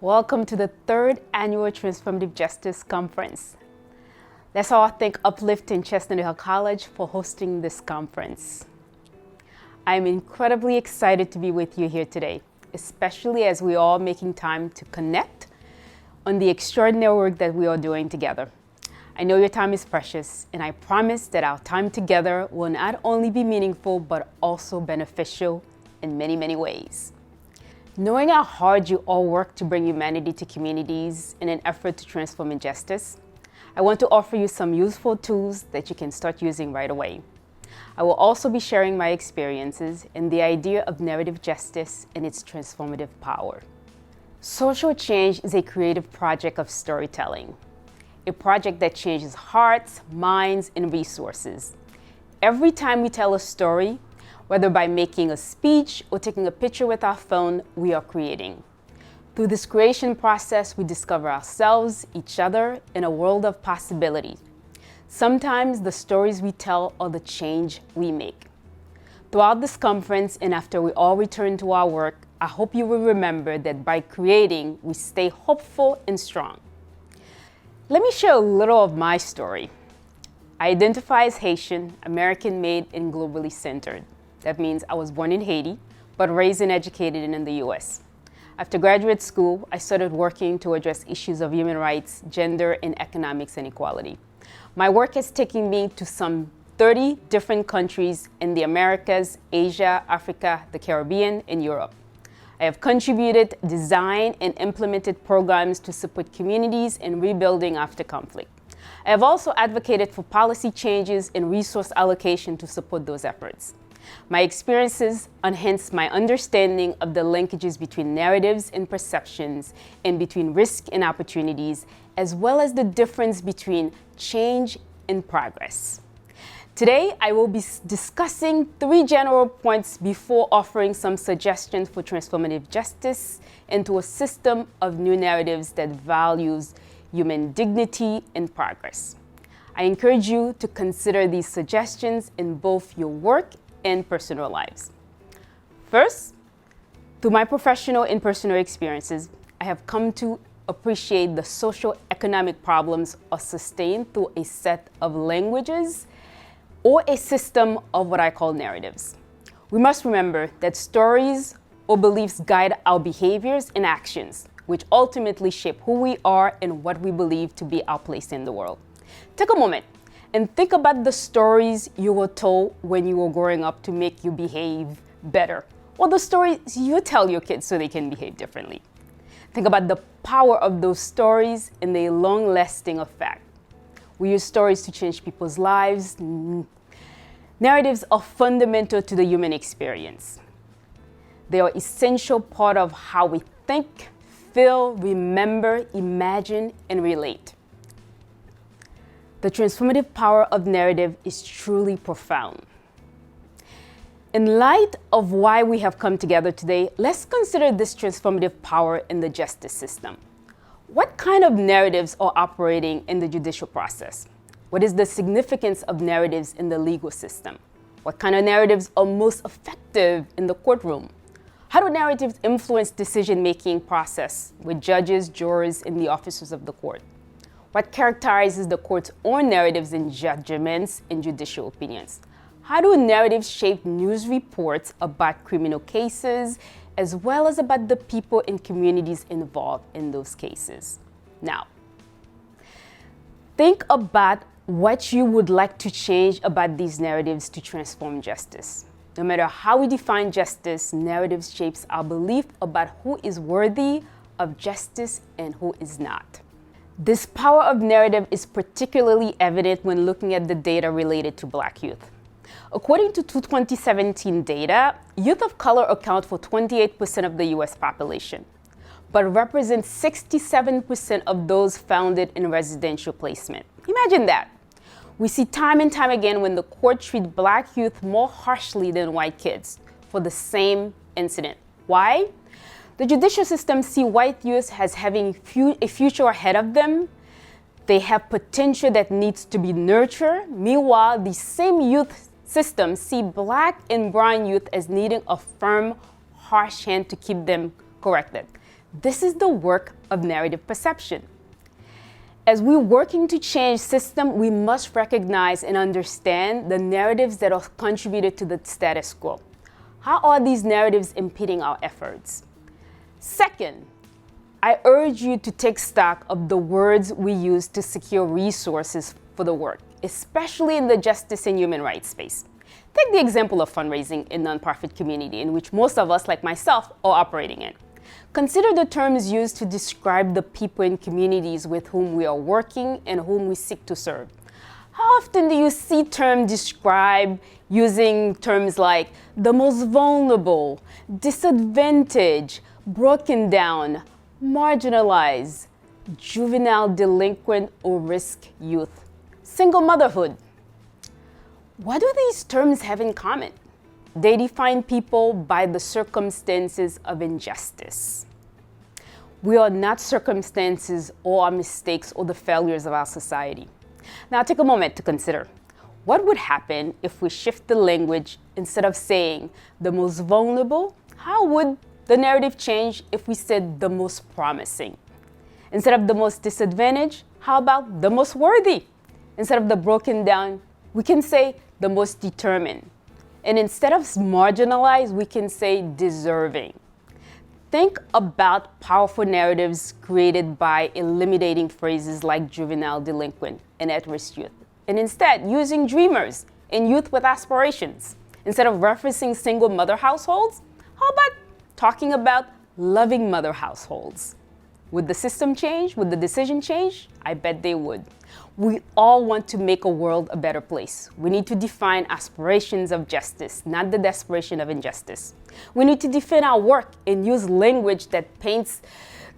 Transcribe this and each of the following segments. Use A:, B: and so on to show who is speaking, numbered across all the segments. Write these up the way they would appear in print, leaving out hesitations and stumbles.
A: Welcome to the third annual Transformative Justice Conference. Let's all thank Uplift and Chestnut Hill College for hosting this conference. I'm incredibly excited to be with you here today, especially as we're all making time to connect on the extraordinary work that we are doing together. I know your time is precious, and I promise that our time together will not only be meaningful, but also beneficial in many, many ways. Knowing how hard you all work to bring humanity to communities in an effort to transform injustice, I want to offer you some useful tools that you can start using right away. I will also be sharing my experiences in the idea of narrative justice and its transformative power. Social change is a creative project of storytelling, a project that changes hearts, minds, and resources. Every time we tell a story, whether by making a speech or taking a picture with our phone, we are creating. Through this creation process, we discover ourselves, each other, in a world of possibility. Sometimes the stories we tell are the change we make. Throughout this conference and after we all return to our work, I hope you will remember that by creating, we stay hopeful and strong. Let me share a little of my story. I identify as Haitian, American-made, and globally centered. That means I was born in Haiti, but raised and educated in the US. After graduate school, I started working to address issues of human rights, gender, and economics inequality. My work has taken me to some 30 different countries in the Americas, Asia, Africa, the Caribbean, and Europe. I have contributed, designed, and implemented programs to support communities in rebuilding after conflict. I have also advocated for policy changes and resource allocation to support those efforts. My experiences enhance my understanding of the linkages between narratives and perceptions and between risk and opportunities, as well as the difference between change and progress. Today, I will be discussing 3 general points before offering some suggestions for transformative justice into a system of new narratives that values human dignity and progress. I encourage you to consider these suggestions in both your work and personal lives. First, through my professional and personal experiences, I have come to appreciate the social economic problems are sustained through a set of languages or a system of what I call narratives. We must remember that stories or beliefs guide our behaviors and actions, which ultimately shape who we are and what we believe to be our place in the world. Take a moment and think about the stories you were told when you were growing up to make you behave better, or the stories you tell your kids so they can behave differently. Think about the power of those stories and the long-lasting effect. We use stories to change people's lives. Narratives are fundamental to the human experience. They are an essential part of how we think, feel, remember, imagine, and relate. The transformative power of narrative is truly profound. In light of why we have come together today, let's consider this transformative power in the justice system. What kind of narratives are operating in the judicial process? What is the significance of narratives in the legal system? What kind of narratives are most effective in the courtroom? How do narratives influence decision-making process with judges, jurors, and the officers of the court? What characterizes the court's own narratives and judgments and judicial opinions? How do narratives shape news reports about criminal cases, as well as about the people and communities involved in those cases? Now, think about what you would like to change about these narratives to transform justice. No matter how we define justice, narratives shapes our belief about who is worthy of justice and who is not. This power of narrative is particularly evident when looking at the data related to Black youth. According to 2017 data, youth of color account for 28% of the US population, but represent 67% of those founded in residential placement. Imagine that. We see time and time again when the court treats Black youth more harshly than white kids for the same incident. Why? The judicial system see white youth as having a future ahead of them. They have potential that needs to be nurtured. Meanwhile, the same youth system see Black and brown youth as needing a firm, harsh hand to keep them corrected. This is the work of narrative perception. As we're working to change system, we must recognize and understand the narratives that have contributed to the status quo. How are these narratives impeding our efforts? Second, I urge you to take stock of the words we use to secure resources for the work, especially in the justice and human rights space. Take the example of fundraising in nonprofit community in which most of us, like myself, are operating in. Consider the terms used to describe the people in communities with whom we are working and whom we seek to serve. How often do you see terms described using terms like the most vulnerable, disadvantaged, broken down, marginalized, juvenile delinquent or risk youth, single motherhood? What do these terms have in common? They define people by the circumstances of injustice. We are not circumstances or our mistakes or the failures of our society. Now take a moment to consider, what would happen if we shift the language instead of saying the most vulnerable? How would the narrative change if we said the most promising? Instead of the most disadvantaged, how about the most worthy? Instead of the broken down, we can say the most determined. And instead of marginalized, we can say deserving. Think about powerful narratives created by eliminating phrases like juvenile delinquent and at-risk youth, and instead using dreamers and youth with aspirations. Instead of referencing single mother households, how about talking about loving mother households? Would the system change? Would the decision change? I bet they would. We all want to make a world a better place. We need to define aspirations of justice, not the desperation of injustice. We need to define our work and use language that paints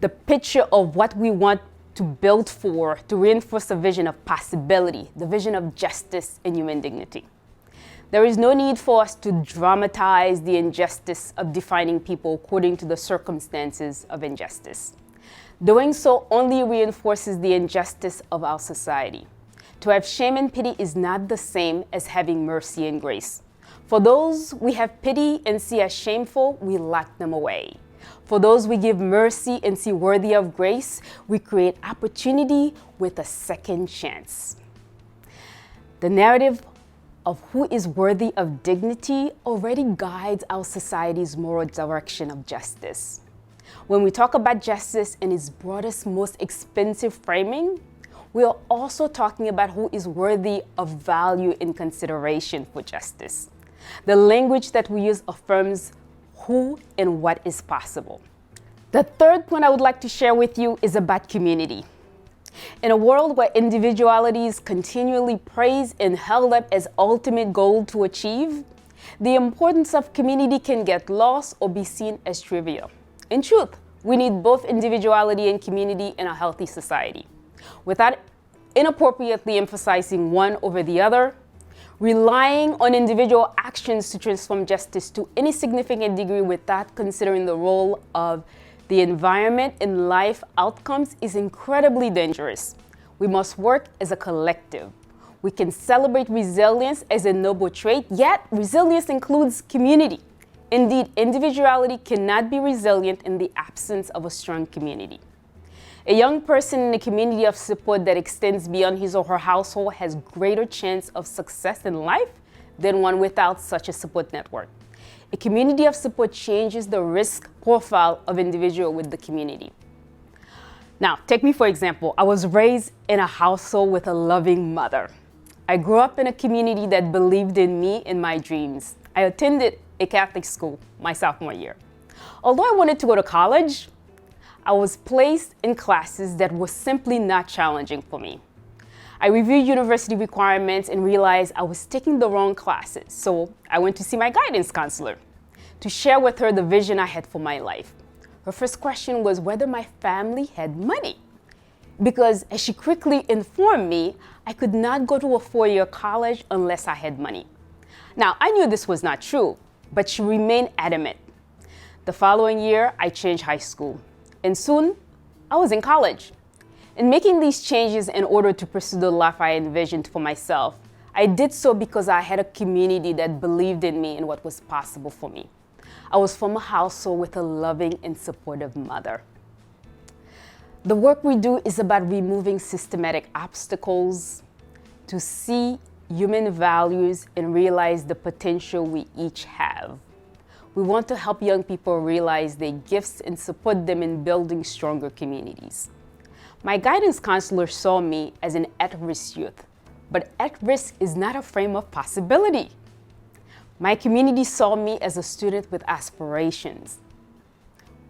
A: the picture of what we want to build for, to reinforce a vision of possibility, the vision of justice and human dignity. There is no need for us to dramatize the injustice of defining people according to the circumstances of injustice. Doing so only reinforces the injustice of our society. To have shame and pity is not the same as having mercy and grace. For those we have pity and see as shameful, we lock them away. For those we give mercy and see worthy of grace, we create opportunity with a second chance. The narrative of who is worthy of dignity already guides our society's moral direction of justice. When we talk about justice in its broadest, most expensive framing, we are also talking about who is worthy of value and consideration for justice. The language that we use affirms who and what is possible. The third point I would like to share with you is about community. In a world where individuality is continually praised and held up as ultimate goal to achieve, the importance of community can get lost or be seen as trivial. In truth, we need both individuality and community in a healthy society. Without inappropriately emphasizing one over the other, relying on individual actions to transform justice to any significant degree without considering the role of the environment and life outcomes is incredibly dangerous. We must work as a collective. We can celebrate resilience as a noble trait, yet resilience includes community. Indeed, individuality cannot be resilient in the absence of a strong community. A young person in a community of support that extends beyond his or her household has greater chance of success in life than one without such a support network. A community of support changes the risk profile of individual with the community. Now, take me for example. I was raised in a household with a loving mother. I grew up in a community that believed in me and my dreams. I attended a Catholic school my sophomore year. Although I wanted to go to college, I was placed in classes that were simply not challenging for me. I reviewed university requirements and realized I was taking the wrong classes, so I went to see my guidance counselor to share with her the vision I had for my life. Her first question was whether my family had money, because as she quickly informed me, I could not go to a four-year college unless I had money. Now, I knew this was not true, but she remained adamant. The following year, I changed high school, and soon I was in college. In making these changes in order to pursue the life I envisioned for myself, I did so because I had a community that believed in me and what was possible for me. I was from a household with a loving and supportive mother. The work we do is about removing systematic obstacles to see human values and realize the potential we each have. We want to help young people realize their gifts and support them in building stronger communities. My guidance counselor saw me as an at-risk youth, but at-risk is not a frame of possibility. My community saw me as a student with aspirations,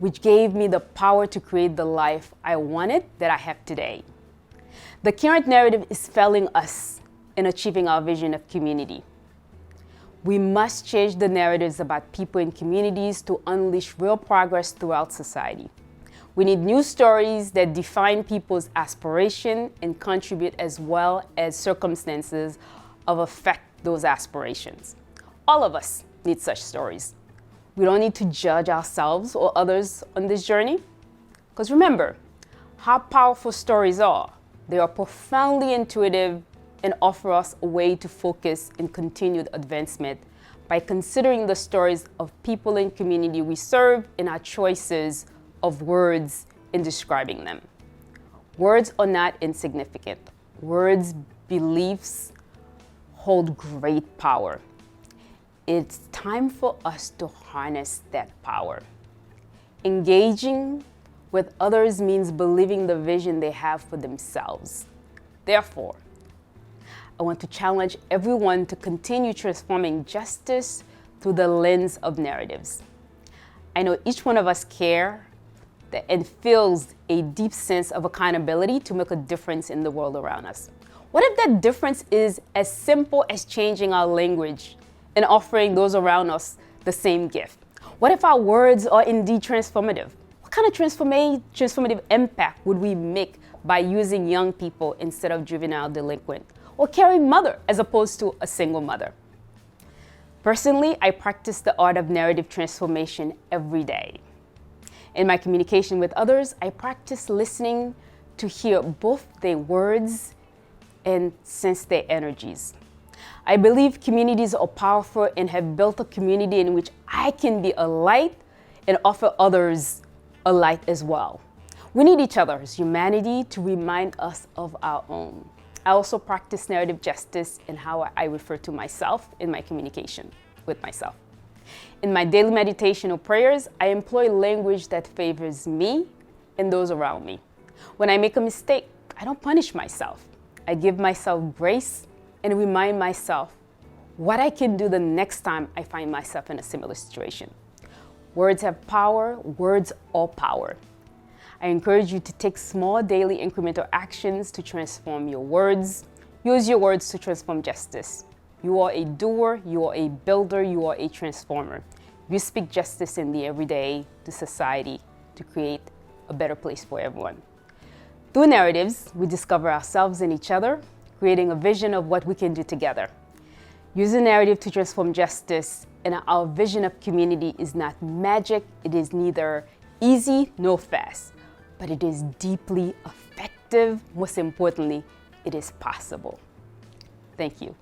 A: which gave me the power to create the life I wanted that I have today. The current narrative is failing us in achieving our vision of community. We must change the narratives about people in communities to unleash real progress throughout society. We need new stories that define people's aspiration and contribute as well as circumstances of affect those aspirations. All of us need such stories. We don't need to judge ourselves or others on this journey. Because remember how powerful stories are. They are profoundly intuitive and offer us a way to focus in continued advancement by considering the stories of people in community we serve in our choices of words in describing them. Words are not insignificant. Words, beliefs hold great power. It's time for us to harness that power. Engaging with others means believing the vision they have for themselves. Therefore, I want to challenge everyone to continue transforming justice through the lens of narratives. I know each one of us care and feels a deep sense of accountability to make a difference in the world around us. What if that difference is as simple as changing our language and offering those around us the same gift? What if our words are indeed transformative? What kind of transformative impact would we make by using young people instead of juvenile delinquent or caring mother as opposed to a single mother? Personally, I practice the art of narrative transformation every day. In my communication with others, I practice listening to hear both their words and sense their energies. I believe communities are powerful and have built a community in which I can be a light and offer others a light as well. We need each other's humanity to remind us of our own. I also practice narrative justice in how I refer to myself in my communication with myself. In my daily meditation or prayers, I employ language that favors me and those around me. When I make a mistake, I don't punish myself. I give myself grace and remind myself what I can do the next time I find myself in a similar situation. Words have power. Words are power. I encourage you to take small daily incremental actions to transform your words. Use your words to transform justice. You are a doer, you are a builder, you are a transformer. You speak justice in the everyday to society to create a better place for everyone. Through narratives, we discover ourselves and each other, creating a vision of what we can do together. Use a narrative to transform justice, and our vision of community is not magic. It is neither easy nor fast, but it is deeply effective. Most importantly, it is possible. Thank you.